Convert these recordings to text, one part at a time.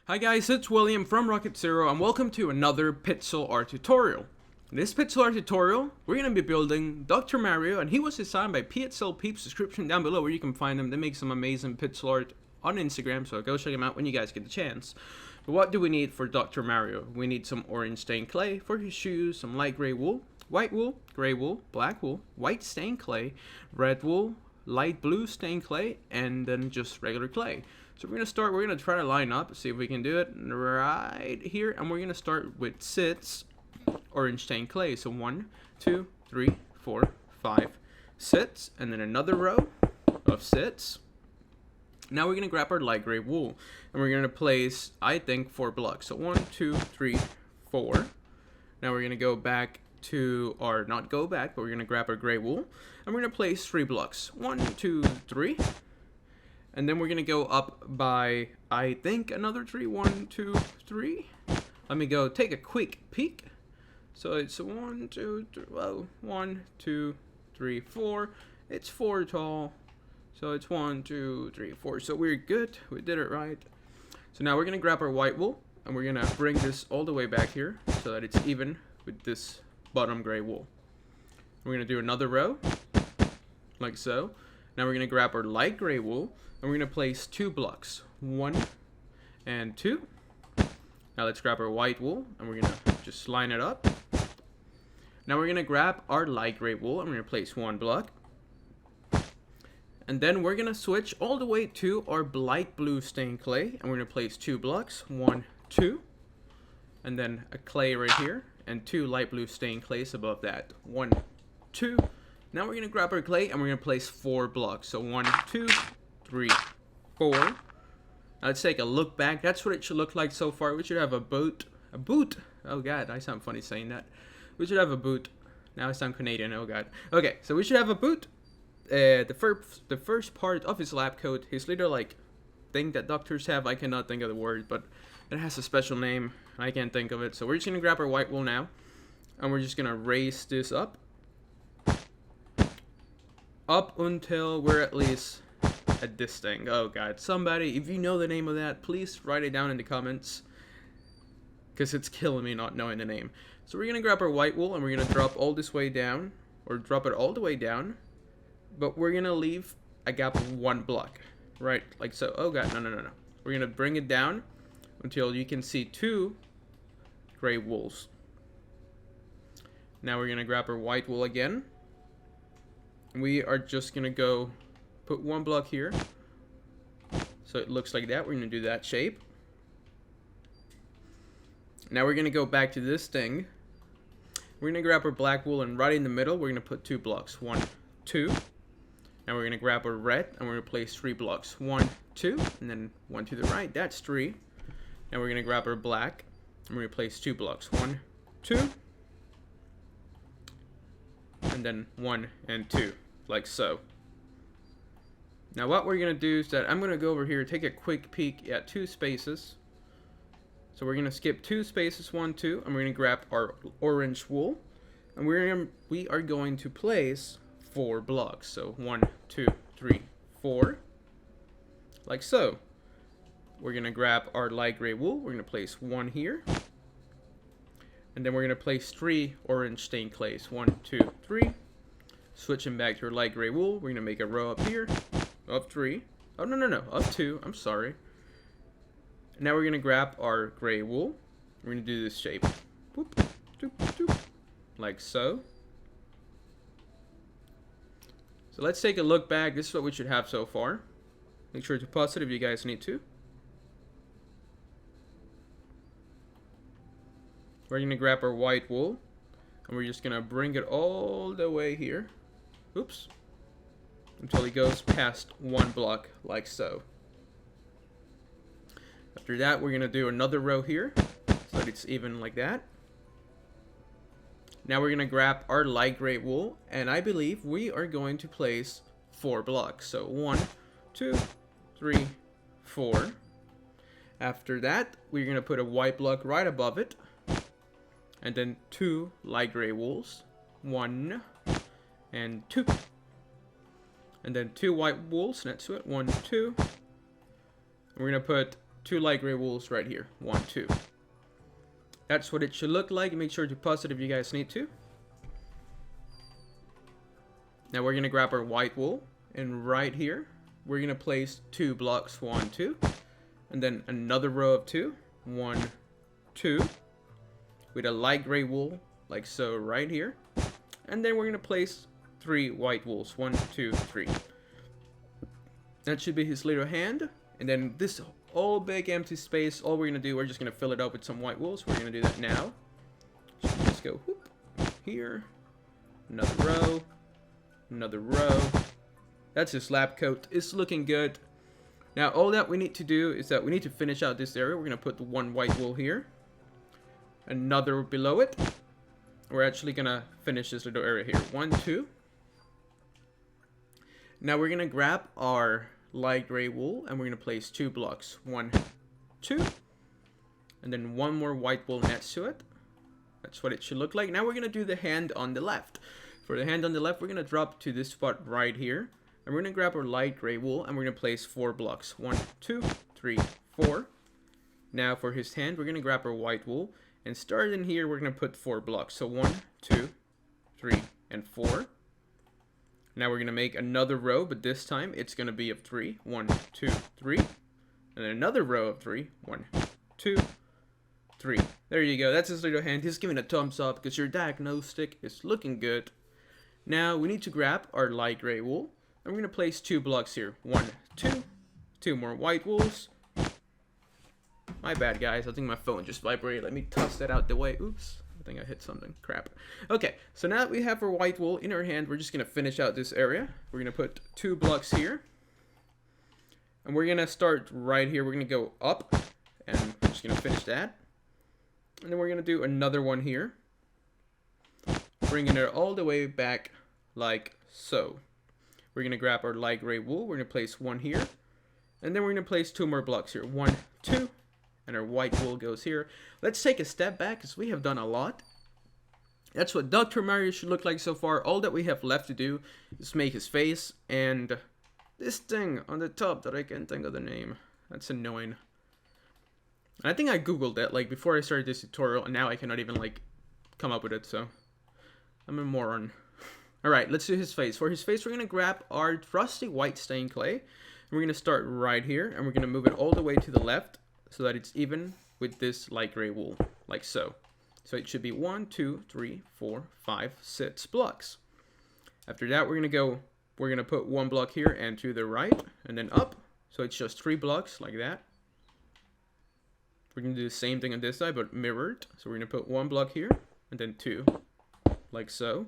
Hi guys, it's William from Rocket Zero and welcome to another pixel art tutorial. In this pixel art tutorial, we're going to be building Dr. Mario, and he was designed by Pxlpeeps. Description down below where you can find them. They make some amazing pixel art on Instagram, so go check them out when you guys get the chance. But what do we need for Dr. Mario? We need some orange stained clay for his shoes, some light gray wool, white wool, gray wool, black wool, white stained clay, red wool, light blue stained clay, and then just regular clay. So we're going to try to line up, see if we can do it right here. And we're going to start with sits, orange stained clay. So 1, 2, 3, 4, 5 sits. And then another row of sits. Now we're going to grab our light gray wool. And we're going to place, I think, 4 blocks. So 1, 2, 3, 4. Now we're going to go back to, or not go back, but we're going to grab our gray wool. And we're going to place 3 blocks. 1, 2, 3. And then we're going to go up by, I think, another 3. 1, 2, 3. Let me go take a quick peek. So it's 1, 2, 3, well, 1, 2, 3, 4. It's 4 tall. So it's 1, 2, 3, 4. So we're good. We did it right. So now we're going to grab our white wool. And we're going to bring this all the way back here so that it's even with this bottom gray wool. We're going to do another row, like so. Now we're going to grab our light gray wool. And we're going to place 2 blocks, 1 and 2. Now let's grab our white wool and we're going to just line it up. Now we're going to grab our light gray wool and we're going to place 1 block. And then we're going to switch all the way to our light blue stained clay and we're going to place 2 blocks, 1, 2. And then a clay right here and 2 light blue stained clays above that, 1, 2. Now we're going to grab our clay and we're going to place 4 blocks. So 1, 2, 3, 4. Now let's take a look back. That's what it should look like so far. We should have a boot. A boot. Oh god, I sound funny saying that. We should have a boot. Now I sound Canadian. Oh god. Okay, so we should have a boot. The first part of his lab coat, his little like thing that doctors have. I cannot think of the word, but it has a special name. I can't think of it. So we're just gonna grab our white wool now, and we're just gonna raise this up until we're at least at this thing. Oh god, somebody, if you know the name of that, please write it down in the comments, because it's killing me not knowing the name. So we're gonna grab our white wool and we're gonna drop all this way down, or drop it all the way down, but we're gonna leave a gap of 1 block, right, like so. Oh god, no, we're gonna bring it down until you can see 2 gray wools. Now we're gonna grab our white wool again. We are just gonna go put 1 block here, so it looks like that. We're going to do that shape. Now we're going to go back to this thing. We're going to grab our black wool, and right in the middle we're going to put 2 blocks, 1, 2. Now we're going to grab our red and we're going to place 3 blocks, 1, 2, and then 1 to the right. That's 3. Now we're going to grab our black and we're going to place 2 blocks, 1, 2, and then 1 and 2, like so. Now what we're going to do is that I'm going to go over here, take a quick peek at 2 spaces. So we're going to skip 2 spaces, 1, 2, and we're going to grab our orange wool. And we are going to place 4 blocks. So 1, 2, 3, 4. Like so. We're going to grab our light gray wool. We're going to place 1 here. And then we're going to place 3 orange stained clays. 1, 2, 3. Switching back to our light gray wool. We're going to make a row up here. Of 3. Oh, no. Of 2. I'm sorry. Now we're going to grab our gray wool. We're going to do this shape. Boop, doop, doop, like so. So let's take a look back. This is what we should have so far. Make sure to pause it if you guys need to. We're going to grab our white wool. And we're just going to bring it all the way here. Oops. Until it goes past 1 block, like so. After that, we're going to do another row here, so that it's even like that. Now we're going to grab our light gray wool, and I believe we are going to place 4 blocks. So 1, 2, 3, 4. After that, we're going to put a white block right above it, and then 2 light gray wools, 1 and 2. And then 2 white wools next to it. 1, 2. We're going to put 2 light gray wools right here. 1, 2. That's what it should look like. Make sure to pause it if you guys need to. Now we're going to grab our white wool, and right here we're going to place 2 blocks. 1, 2. And then another row of 2. 1, 2. With a light gray wool, like so, right here. And then we're going to place 3 white wools. 1, 2, 3. That should be his little hand. And then this whole big empty space, all we're going to do, we're just going to fill it up with some white wools. We're going to do that now. So let's go whoop, here. Another row. Another row. That's his lab coat. It's looking good. Now all that we need to do is that we need to finish out this area. We're going to put 1 white wool here. Another below it. We're actually going to finish this little area here. 1, 2. Now we're going to grab our light gray wool and we're going to place 2 blocks. 1, 2. And then 1 more white wool next to it. That's what it should look like. Now we're going to do the hand on the left. For the hand on the left, we're going to drop to this spot right here. And we're going to grab our light gray wool and we're going to place 4 blocks. 1, 2, 3, 4. Now for his hand, we're going to grab our white wool. And starting here, we're going to put 4 blocks. So 1, 2, 3, and 4. Now we're going to make another row, but this time it's going to be of 3. 1, 2, 3. And then another row of 3. 1, 2, 3. There you go. That's his little hand. He's giving a thumbs up because your diagnostic is looking good. Now we need to grab our light gray wool. And we're going to place 2 blocks here. 1, 2. 2 more white wools. My bad, guys. I think my phone just vibrated. Let me toss that out the way. Oops. I think I hit something. Crap. Okay. So now that we have our white wool in our hand, we're just going to finish out this area. We're going to put 2 blocks here. And we're going to start right here. We're going to go up. And we're just going to finish that. And then we're going to do another one here. Bringing it all the way back like so. We're going to grab our light gray wool. We're going to place 1 here. And then we're going to place 2 more blocks here. 1, 2. And our white wool goes here. Let's take a step back because we have done a lot. That's what Dr. Mario should look like so far. All that we have left to do is make his face. And this thing on the top that I can't think of the name. That's annoying. I think I googled it like before I started this tutorial. And now I cannot even like come up with it. So I'm a moron. Alright, let's do his face. For his face, we're going to grab our trusty white stained clay. And we're going to start right here. And we're going to move it all the way to the left. So that it's even with this light gray wool. Like so. So it should be 1, 2, 3, 4, 5, 6 blocks. After that, we're going to put 1 block here and to the right. And then up. So it's just 3 blocks like that. We're going to do the same thing on this side, but mirrored. So we're going to put 1 block here. And then 2. Like so.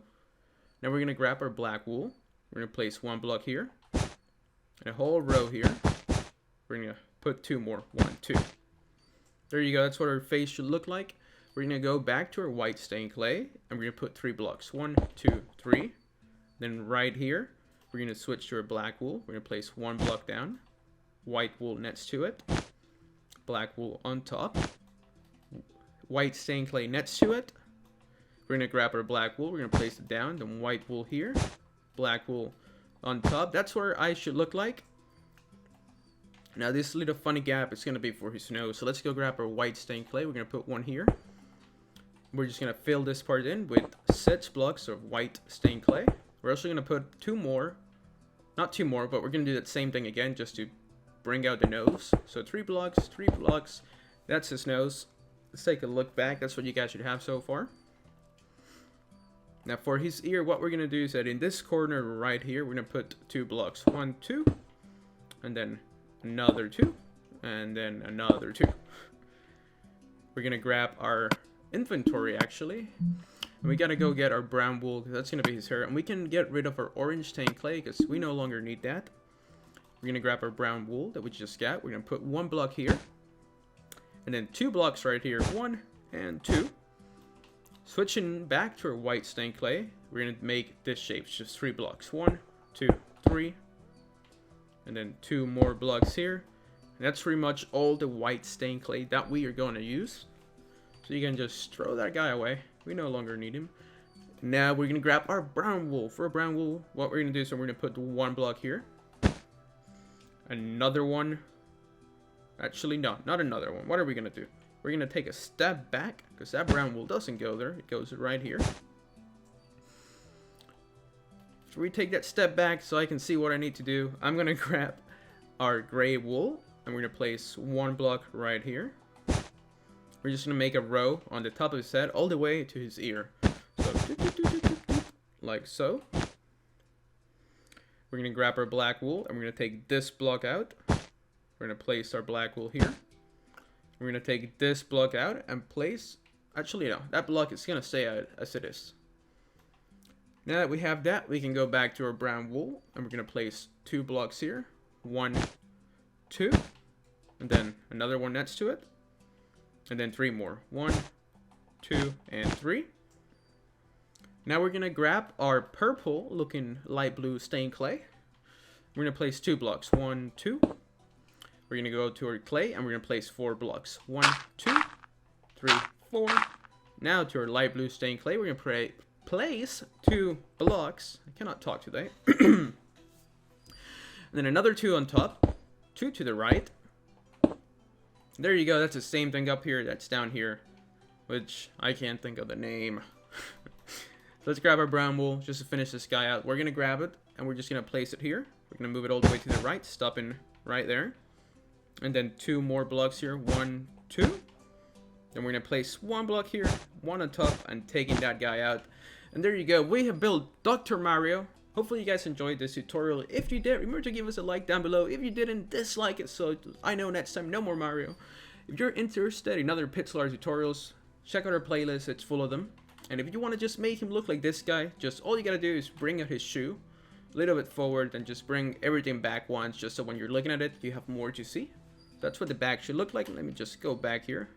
Now we're going to grab our black wool. We're going to place 1 block here. And a whole row here. We're going to put 2 more. 1, 2. There you go. That's what our face should look like. We're going to go back to our white stained clay. And we're going to put 3 blocks. 1, 2, 3. Then right here, we're going to switch to our black wool. We're going to place 1 block down. White wool next to it. Black wool on top. White stained clay next to it. We're going to grab our black wool. We're going to place it down. Then white wool here. Black wool on top. That's what our eyes should look like. Now this little funny gap is going to be for his nose. So let's go grab our white stained clay. We're going to put 1 here. We're just going to fill this part in with 6 blocks of white stained clay. We're also going to put 2 more. Not 2 more, but we're going to do that same thing again just to bring out the nose. So 3 blocks, 3 blocks. That's his nose. Let's take a look back. That's what you guys should have so far. Now for his ear, what we're going to do is that in this corner right here, we're going to put 2 blocks. 1, 2. And then another 2. And then another 2. We're going to grab our inventory actually. And we got to go get our brown wool because that's going to be his hair. And we can get rid of our orange stained clay because we no longer need that. We're going to grab our brown wool that we just got. We're going to put 1 block here. And then 2 blocks right here. 1 and 2. Switching back to our white stained clay, we're going to make this shape. It's just 3 blocks. 1, 2, 3. And then 2 more blocks here. And that's pretty much all the white stained clay that we are going to use. So you can just throw that guy away. We no longer need him. Now we're going to grab our brown wool. For brown wool, what we're going to do is we're going to put 1 block here. Another one. Actually, no, not another one. What are we gonna do? We're gonna take a step back, because that brown wool doesn't go there. It goes right here. So we take that step back so I can see what I need to do. I'm gonna grab our gray wool, and we're gonna place one block right here. We're just gonna make a row on the top of his head all the way to his ear. So, like so. We're gonna grab our black wool, and we're gonna take this block out. We're gonna place our black wool here. We're gonna take this block out and place, actually no, that block is gonna stay out as it is. Now that we have that, we can go back to our brown wool, and we're gonna place 2 blocks here. 1, 2, and then another one next to it, and then 3 more. 1, 2, and 3. Now we're gonna grab our purple looking light blue stained clay. We're gonna place 2 blocks. 1, 2. We're gonna go to our clay, and we're gonna place 4 blocks. 1, 2, 3, 4. Now to our light blue stained clay, we're gonna place 2 blocks. I cannot talk today. And then another 2 on top, 2 to the right. There you go. That's the same thing up here that's down here, which I can't think of the name. So let's grab our brown wool just to finish this guy out. We're gonna grab it, and we're just gonna place it here. We're gonna move it all the way to the right, stopping right there. And then 2 more blocks here. 1, 2. Then we're gonna place 1 block here, 1 on top, and taking that guy out. And there you go. We have built Dr. Mario. Hopefully you guys enjoyed this tutorial. If you did, remember to give us a like down below. If you didn't, dislike it so I know next time no more Mario. If you're interested in other pixel art tutorials, check out our playlist. It's full of them. And if you want to just make him look like this guy, just all you gotta do is bring out his shoe a little bit forward and just bring everything back once, just so when you're looking at it, you have more to see. That's what the back should look like. Let me just go back here.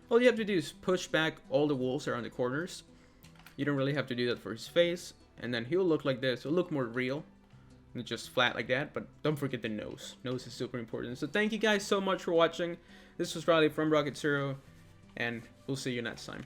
All you have to do is push back all the wools around the corners. You don't really have to do that for his face. And then he'll look like this. He'll look more real. And just flat like that. But don't forget the nose. Nose is super important. So thank you guys so much for watching. This was Riley from Rocket Zero. And we'll see you next time.